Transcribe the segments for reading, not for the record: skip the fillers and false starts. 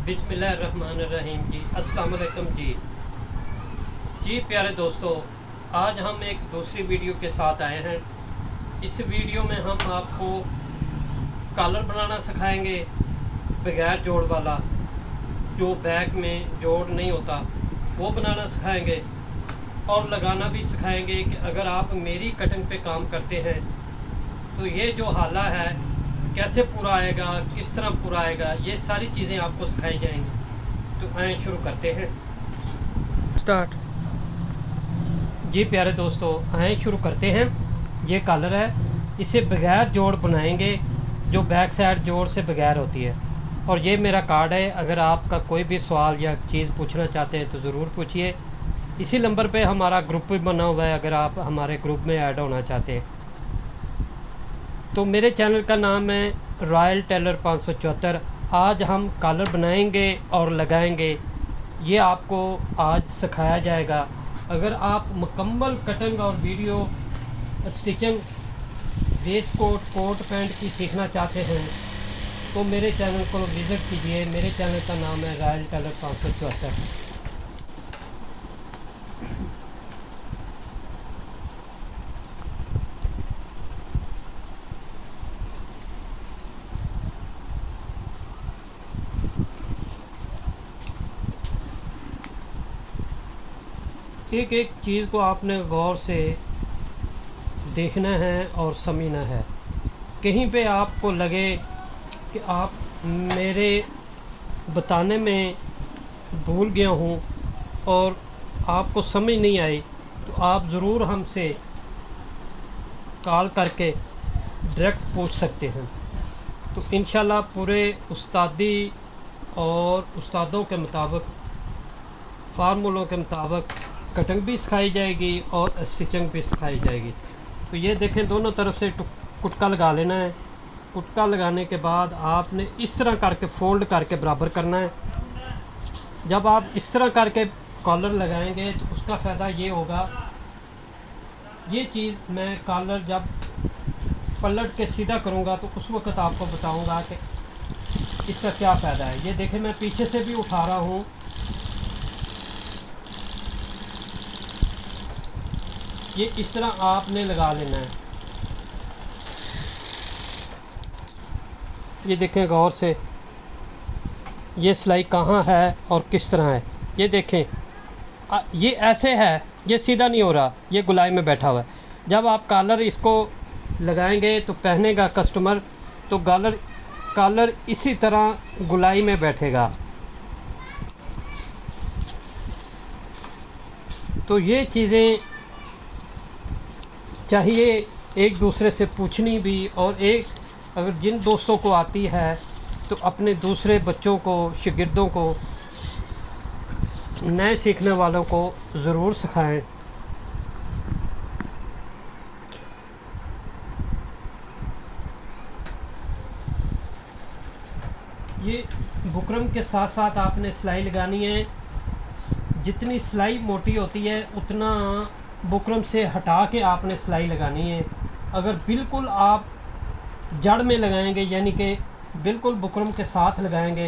बिस्मिल्लाहिर्रहमानिर्रहीम जी। अस्सलाम वालेकुम जी प्यारे दोस्तों, आज हम एक दूसरी वीडियो के साथ आए हैं। इस वीडियो में हम आपको कॉलर बनाना सिखाएंगे बगैर जोड़ वाला, जो बैक में जोड़ नहीं होता वो बनाना सिखाएंगे और लगाना भी सिखाएंगे कि अगर आप मेरी कटिंग पे काम करते हैं तो ये जो हाला है कैसे पूरा आएगा, किस तरह पूरा आएगा, ये सारी चीज़ें आपको सिखाई जाएंगी। तो आए शुरू करते हैं, स्टार्ट जी प्यारे दोस्तों। आए शुरू करते हैं। ये कॉलर है, इसे बगैर जोड़ बनाएंगे, जो बैक साइड जोड़ से बगैर होती है। और ये मेरा कार्ड है, अगर आपका कोई भी सवाल या चीज़ पूछना चाहते हैं तो ज़रूर पूछिए। इसी नंबर पे हमारा ग्रुप भी बना हुआ है, अगर आप हमारे ग्रुप में ऐड होना चाहते हैं। तो मेरे चैनल का नाम है रॉयल टेलर 574। आज हम कॉलर बनाएंगे और लगाएंगे, ये आपको आज सिखाया जाएगा। अगर आप मुकम्मल कटिंग और video stitching waistcoat coat pant की सीखना चाहते हैं तो मेरे चैनल को विज़िट कीजिए। मेरे चैनल का नाम है रॉयल टेलर 574। एक एक चीज़ को आपने गौर से देखना है और समझना है। कहीं पे आपको लगे कि आप मेरे बताने में भूल गया हूँ और आपको समझ नहीं आई, तो आप ज़रूर हमसे कॉल करके डायरेक्ट पूछ सकते हैं। तो इंशाल्लाह पूरे उस्तादी और उस्तादों के मुताबिक, फार्मूलों के मुताबिक कटिंग भी सिखाई जाएगी और स्टिचिंग भी सिखाई जाएगी। तो ये देखें, दोनों तरफ से कुटका लगा लेना है। कुटका लगाने के बाद आपने इस तरह करके फोल्ड करके बराबर करना है। जब आप इस तरह करके कॉलर लगाएंगे तो उसका फ़ायदा ये होगा, ये चीज़ मैं कॉलर जब पलट के सीधा करूँगा तो उस वक्त आपको बताऊँगा कि इसका क्या फ़ायदा है। ये देखें, मैं पीछे से भी उठा रहा हूँ। ये इस तरह आपने लगा लेना है। ये देखें गौर से, ये सिलाई कहाँ है और किस तरह है। ये देखें, ये ऐसे है, ये सीधा नहीं हो रहा, ये गुलाई में बैठा हुआ है। जब आप कॉलर इसको लगाएंगे तो पहनेगा कस्टमर, तो कॉलर इसी तरह गुलाई में बैठेगा। तो ये चीज़ें चाहिए एक दूसरे से पूछनी भी, और एक अगर जिन दोस्तों को आती है तो अपने दूसरे बच्चों को, शागिर्दों को, नए सीखने वालों को ज़रूर सिखाएं। ये बुकरम के साथ साथ आपने सिलाई लगानी है। जितनी सिलाई मोटी होती है उतना बुकरम से हटा के आपने सिलाई लगानी है। अगर बिल्कुल आप जड़ में लगाएंगे, यानी कि बिल्कुल बुकरम के साथ लगाएंगे,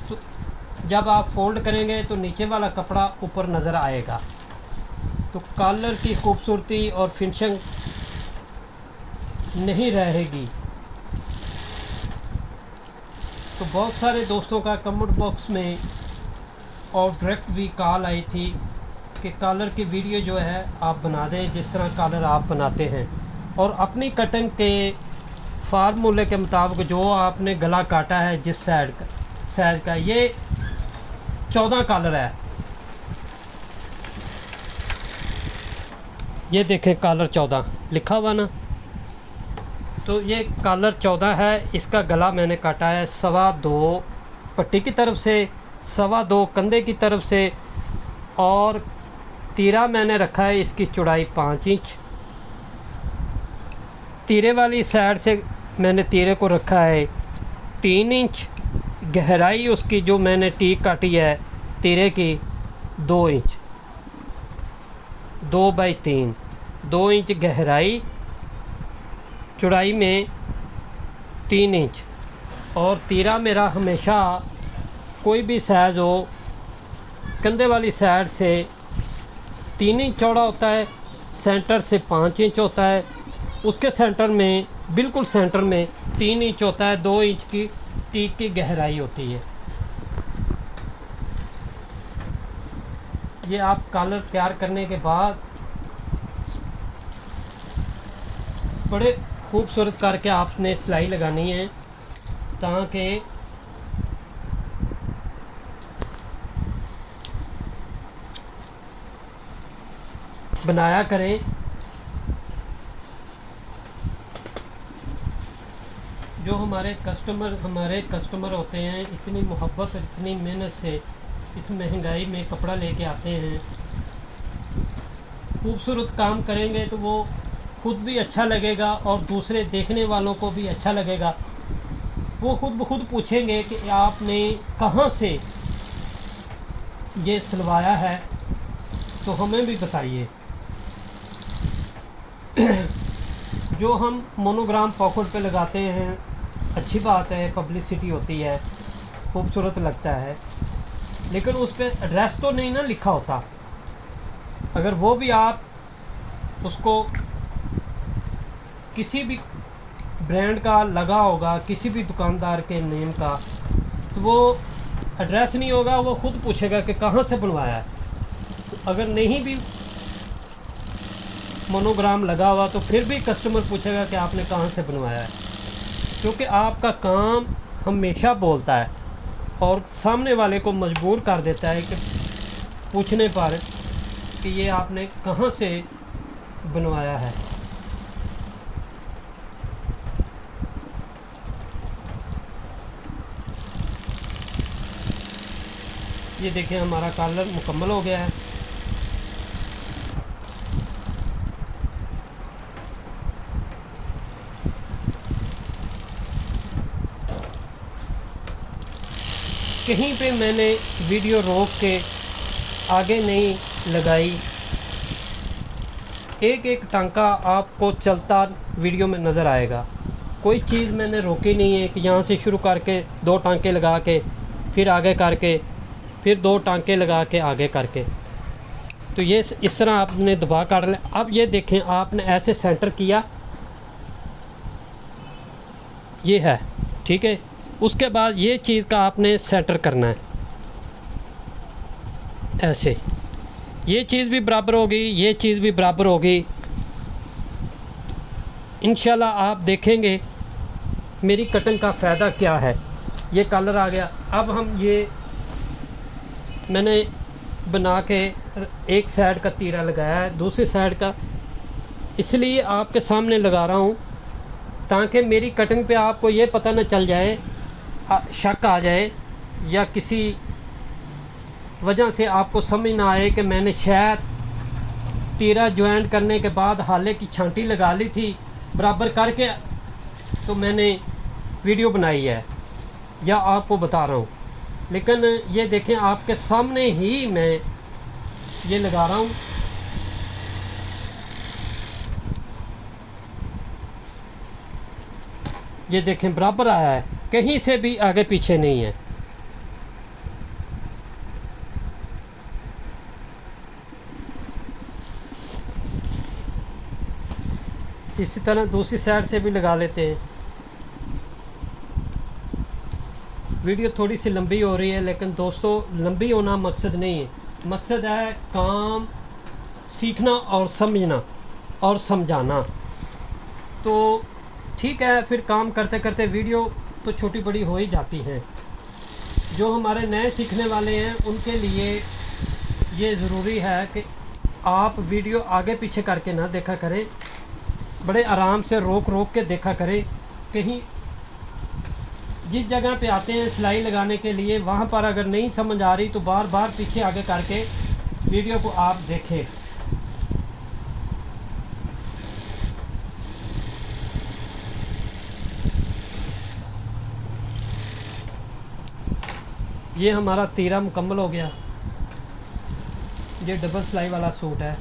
तो जब आप फोल्ड करेंगे तो नीचे वाला कपड़ा ऊपर नज़र आएगा। तो कॉलर की खूबसूरती और फिनिशिंग नहीं रहेगी। तो बहुत सारे दोस्तों का कमेंट बॉक्स में और डायरेक्ट भी कॉल आई थी कि कॉलर की वीडियो जो है आप बना दें जिस तरह कॉलर आप बनाते हैं, और अपनी कटिंग के फार्मूले के मुताबिक जो आपने गला काटा है जिस साइड का ये 14 कॉलर है। ये देखें, कॉलर 14 लिखा हुआ ना, तो ये कॉलर 14 है। इसका गला मैंने काटा है 2.25 पट्टी की तरफ से, 2.25 कंधे की तरफ से, और तीरा मैंने रखा है इसकी चौड़ाई 5 इंच। तीरे वाली साइड से मैंने तीरे को रखा है 3 इंच। गहराई उसकी जो मैंने टीक काटी है तीरे की 2 इंच, 2/3, 2 इंच गहराई, चौड़ाई में 3 इंच। और तीरा मेरा हमेशा कोई भी साइज़ हो, कंधे वाली साइड से 3 इंच चौड़ा होता है, सेंटर से 5 इंच होता है, उसके सेंटर में बिल्कुल सेंटर में 3 इंच होता है, 2 इंच की टीक की गहराई होती है। ये आप कॉलर तैयार करने के बाद बड़े खूबसूरत करके आपने सिलाई लगानी है, ताकि बनाया करें। जो हमारे कस्टमर होते हैं, इतनी मोहब्बत और इतनी मेहनत से इस महंगाई में कपड़ा लेके आते हैं। खूबसूरत काम करेंगे तो वो खुद भी अच्छा लगेगा और दूसरे देखने वालों को भी अच्छा लगेगा। वो खुद ब खुद पूछेंगे कि आपने कहाँ से ये सिलवाया है, तो हमें भी बताइए। जो हम मोनोग्राम पॉकेट पे लगाते हैं, अच्छी बात है, पब्लिसिटी होती है, खूबसूरत लगता है, लेकिन उस पर एड्रेस तो नहीं ना लिखा होता। अगर वो भी आप उसको किसी भी ब्रांड का लगा होगा, किसी भी दुकानदार के नेम का, तो वो एड्रेस नहीं होगा, वो खुद पूछेगा कि कहाँ से बनवाया है। तो अगर नहीं भी मोनोग्राम लगा हुआ तो फिर भी कस्टमर पूछेगा कि आपने कहाँ से बनवाया है, क्योंकि आपका काम हमेशा बोलता है और सामने वाले को मजबूर कर देता है कि पूछने पर कि ये आपने कहाँ से बनवाया है। ये देखिए हमारा कॉलर मुकम्मल हो गया है। कहीं पे मैंने वीडियो रोक के आगे नहीं लगाई, एक एक टांका आपको चलता वीडियो में नज़र आएगा। कोई चीज़ मैंने रोकी नहीं है कि यहाँ से शुरू करके 2 टांके लगा के फिर आगे करके फिर 2 टांके लगा के आगे करके। तो ये इस तरह आपने दबा काट लें। अब ये देखें, आपने ऐसे सेंटर किया, ये है, ठीक है। उसके बाद ये चीज़ का आपने सेंटर करना है, ऐसे। ये चीज़ भी बराबर होगी, ये चीज़ भी बराबर होगी। इंशाल्लाह आप देखेंगे मेरी कटिंग का फ़ायदा क्या है। ये कलर आ गया। अब हम ये मैंने बना के एक साइड का तीरा लगाया है, दूसरी साइड का इसलिए आपके सामने लगा रहा हूँ ताकि मेरी कटिंग पे आपको ये पता न चल जाए, शक आ जाए, या किसी वजह से आपको समझ ना आए कि मैंने शायद तीरा ज्वाइंट करने के बाद हाले की छांटी लगा ली थी बराबर करके, तो मैंने वीडियो बनाई है या आपको बता रहा हूँ। लेकिन ये देखें, आपके सामने ही मैं ये लगा रहा हूँ। ये देखें बराबर आया है, कहीं से भी आगे पीछे नहीं है। इसी तरह दूसरी साइड से भी लगा लेते हैं। वीडियो थोड़ी सी लंबी हो रही है, लेकिन दोस्तों लंबी होना मकसद नहीं है। मकसद है काम सीखना और समझना और समझाना। तो ठीक है, फिर काम करते करते वीडियो तो छोटी बड़ी हो ही जाती है। जो हमारे नए सीखने वाले हैं उनके लिए ये ज़रूरी है कि आप वीडियो आगे पीछे करके ना देखा करें, बड़े आराम से रोक रोक के देखा करें। कहीं जिस जगह पे आते हैं सिलाई लगाने के लिए, वहाँ पर अगर नहीं समझ आ रही तो बार बार पीछे आगे करके वीडियो को आप देखें। ये हमारा तीरा मुकम्मल हो गया। ये डबल सिलाई वाला सूट है।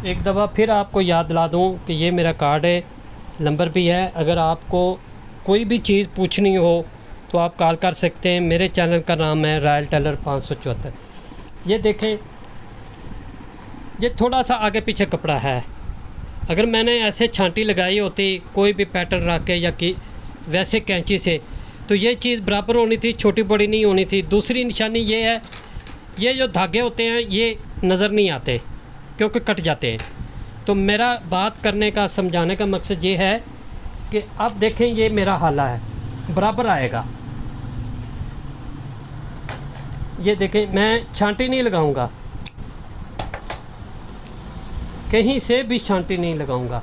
एक दफ़ा फिर आपको याद दिला दूँ कि ये मेरा कार्ड है, नंबर भी है। अगर आपको कोई भी चीज़ पूछनी हो तो आप कॉल कर सकते हैं। मेरे चैनल का नाम है रॉयल टेलर 574। ये देखें, ये थोड़ा सा आगे पीछे कपड़ा है। अगर मैंने ऐसे छांटी लगाई होती कोई भी पैटर्न रख के या कि वैसे कैंची से, तो ये चीज़ बराबर होनी थी, छोटी बड़ी नहीं होनी थी। दूसरी निशानी ये है, ये जो धागे होते हैं ये नज़र नहीं आते क्योंकि कट जाते हैं। तो मेरा बात करने का, समझाने का मकसद ये है कि अब देखें ये मेरा हाला है, बराबर आएगा। ये देखें, मैं छांटी नहीं लगाऊंगा, कहीं से भी छांटी नहीं लगाऊंगा।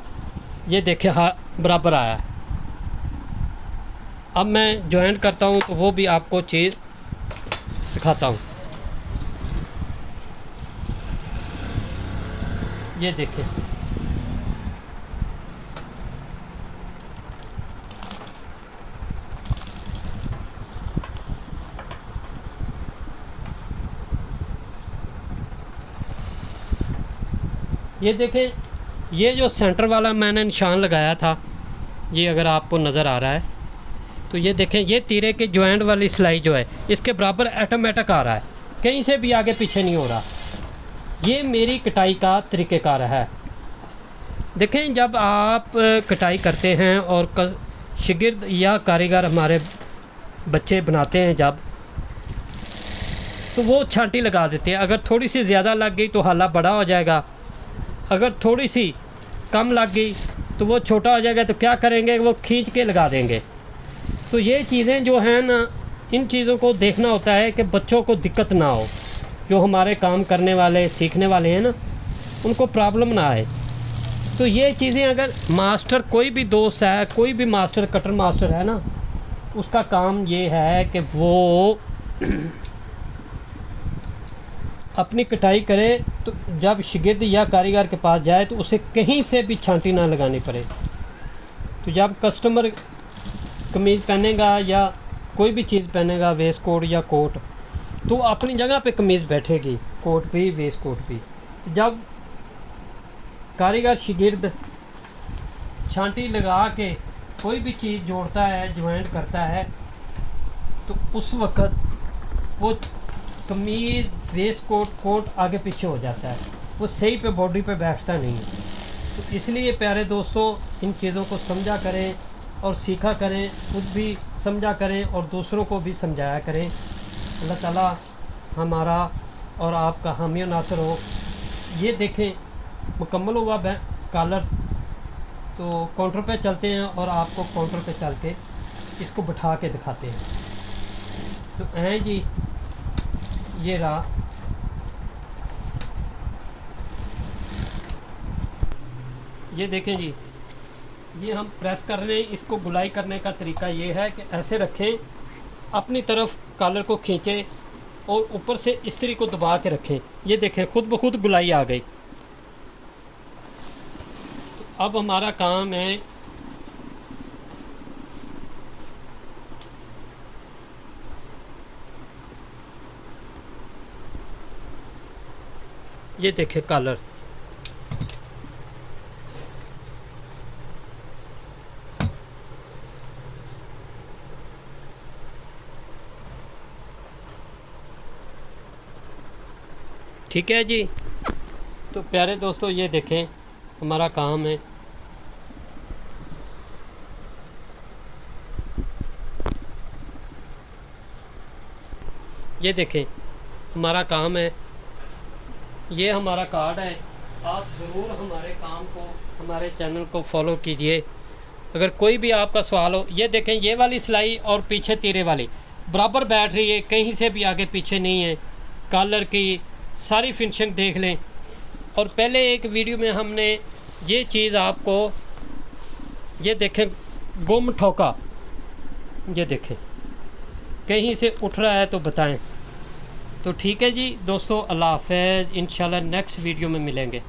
ये देखें, हाँ बराबर आया। अब मैं जॉइंट करता हूँ तो वो भी आपको चीज़ सिखाता हूँ। ये देखें, ये देखें, ये जो सेंटर वाला मैंने निशान लगाया था, ये अगर आपको नज़र आ रहा है तो ये देखें, ये तीरे के जॉइंट वाली सिलाई जो है इसके बराबर ऑटोमेटिक आ रहा है, कहीं से भी आगे पीछे नहीं हो रहा। ये मेरी कटाई का तरीक़ेकार है। देखें, जब आप कटाई करते हैं और शागिर्द या कारीगर हमारे बच्चे बनाते हैं जब, तो वो छांटी लगा देते हैं। अगर थोड़ी सी ज़्यादा लग गई तो हाला बड़ा हो जाएगा, अगर थोड़ी सी कम लग गई तो वो छोटा हो जाएगा। तो क्या करेंगे, वो खींच के लगा देंगे। तो ये चीज़ें जो हैं ना, इन चीज़ों को देखना होता है कि बच्चों को दिक्कत ना हो, जो हमारे काम करने वाले सीखने वाले हैं ना, उनको प्रॉब्लम ना आए। तो ये चीज़ें अगर मास्टर, कोई भी दोस्त है, कोई भी मास्टर, कटर मास्टर है ना, उसका काम ये है कि वो अपनी कटाई करे। तो जब शागिर्द या कारीगर के पास जाए तो उसे कहीं से भी छांटी ना लगानी पड़े। तो जब कस्टमर कमीज़ पहनेगा या कोई भी चीज़ पहनेगा, वेस्ट कोट या कोट, तो अपनी जगह पे कमीज़ बैठेगी, कोट भी वेस्ट कोट भी। जब कारीगर शागिर्द छांटी लगा के कोई भी चीज़ जोड़ता है, ज्वाइंट करता है, तो उस वक़्त वो कमीज़, वेस्ट कोट, कोट आगे पीछे हो जाता है, वो सही पे बॉडी पे बैठता नहीं है। तो इसलिए प्यारे दोस्तों, इन चीज़ों को समझा करें और सीखा करें, खुद भी समझा करें और दूसरों को भी समझाया करें। अल्लाह ताला हमारा और आपका हामी और नासर हो। ये देखें, मुकम्मल हुआ कॉलर। तो काउंटर पे चलते हैं और आपको काउंटर पे चल के इसको बिठा के दिखाते हैं। तो ऐ जी, ये रहा। ये देखें जी, ये हम प्रेस कर रहे हैं। इसको गुलाई करने का तरीका ये है कि ऐसे रखें, अपनी तरफ कॉलर को खींचें और ऊपर से इस्त्री को दबा के रखें। ये देखें, खुद ब खुद गुलाई आ गई। तो अब हमारा काम है, ये देखें कॉलर, ठीक है जी। तो प्यारे दोस्तों, ये देखें हमारा काम है। ये देखें हमारा काम है, ये हमारा कार्ड है। आप ज़रूर हमारे काम को, हमारे चैनल को फॉलो कीजिए। अगर कोई भी आपका सवाल हो, ये देखें, ये वाली सिलाई और पीछे तीरे वाली बराबर बैठ रही है, कहीं से भी आगे पीछे नहीं है। कॉलर की सारी फिनिशिंग देख लें। और पहले एक वीडियो में हमने ये चीज़ आपको, ये देखें, गुम ठोका, ये देखें कहीं से उठ रहा है तो बताएं। तो ठीक है जी दोस्तों, अल्लाह हाफ़िज़। इंशाल्लाह नेक्स्ट वीडियो में मिलेंगे।